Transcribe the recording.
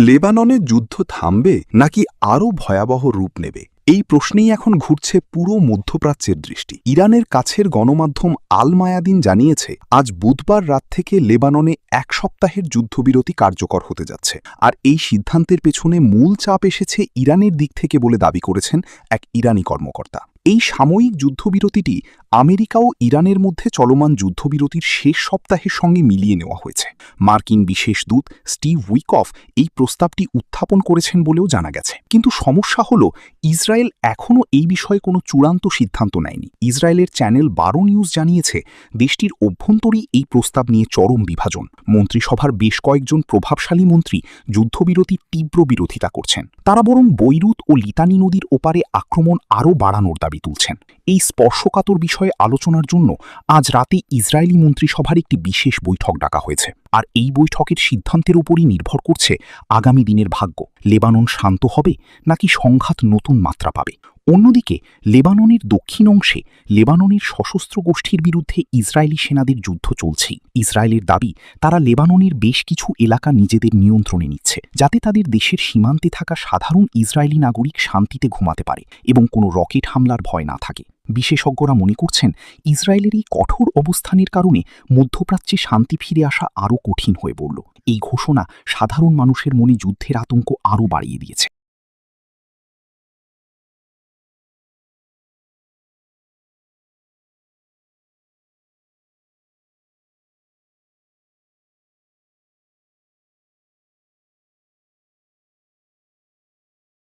লেবাননে যুদ্ধ থামবে নাকি আরও ভয়াবহ রূপ নেবে, এই প্রশ্নেই এখন ঘুরছে পুরো মধ্যপ্রাচ্যের দৃষ্টি। ইরানের কাছের গণমাধ্যম আল মায়াদিন জানিয়েছে, আজ বুধবার রাত থেকে লেবাননে 1 সপ্তাহের যুদ্ধবিরতি কার্যকর হতে যাচ্ছে। আর এই সিদ্ধান্তের পেছনে মূল চাপ এসেছে ইরানের দিক থেকে বলে দাবি করেছেন এক ইরানি কর্মকর্তা। এই সাময়িক যুদ্ধবিরতিটি আমেরিকা ও ইরানের মধ্যে চলমান যুদ্ধবিরতির শেষ সপ্তাহের সঙ্গে মিলিয়ে নেওয়া হয়েছে। মার্কিন বিশেষ দূত স্টিভ উইকফ এই প্রস্তাবটি উত্থাপন করেছেন বলেও জানা গেছে। কিন্তু সমস্যা হল, ইসরায়েল এখনও এই বিষয়ে কোনো চূড়ান্ত সিদ্ধান্ত নেয়নি। ইসরায়েলের চ্যানেল 12 নিউজ জানিয়েছে, দেশটির অভ্যন্তরেই এই প্রস্তাব নিয়ে চরম বিভাজন। মন্ত্রিসভার বেশ কয়েকজন প্রভাবশালী মন্ত্রী যুদ্ধবিরতির তীব্র বিরোধিতা করছেন। তারা বরং বৈরুত ও লিতানি নদীর ওপারে আক্রমণ আরও বাড়ানোর দাবি তুলছেন। এই স্পর্শকাতর বিষয়ে আলোচনার জন্য আজ রাতে ইসরায়েলি মন্ত্রিসভার একটি বিশেষ বৈঠক ডাকা হয়েছে। আর এই বৈঠকের সিদ্ধান্তের উপরই নির্ভর করছে আগামী দিনের ভাগ্য। লেবানন শান্ত হবে নাকি সংঘাত নতুন মাত্রা পাবে? অন্যদিকে লেবাননের দক্ষিণ অংশে লেবাননের সশস্ত্র গোষ্ঠীর বিরুদ্ধে ইসরায়েলি সেনাদের যুদ্ধ চলছেই। ইসরায়েলের দাবি, তারা লেবাননের বেশ কিছু এলাকা নিজেদের নিয়ন্ত্রণে নিচ্ছে, যাতে তাদের দেশের সীমান্তে থাকা সাধারণ ইসরায়েলি নাগরিক শান্তিতে ঘুমাতে পারে এবং কোনো রকেট হামলার ভয় না থাকে। বিশেষজ্ঞরা মনে করছেন, ইসরায়েলের এই কঠোর অবস্থানের কারণে মধ্যপ্রাচ্যে শান্তি ফিরে আসা আরও কঠিন হয়ে পড়ল। এই ঘোষণা সাধারণ মানুষের মনে যুদ্ধের আতঙ্ক আরও বাড়িয়ে দিয়েছে।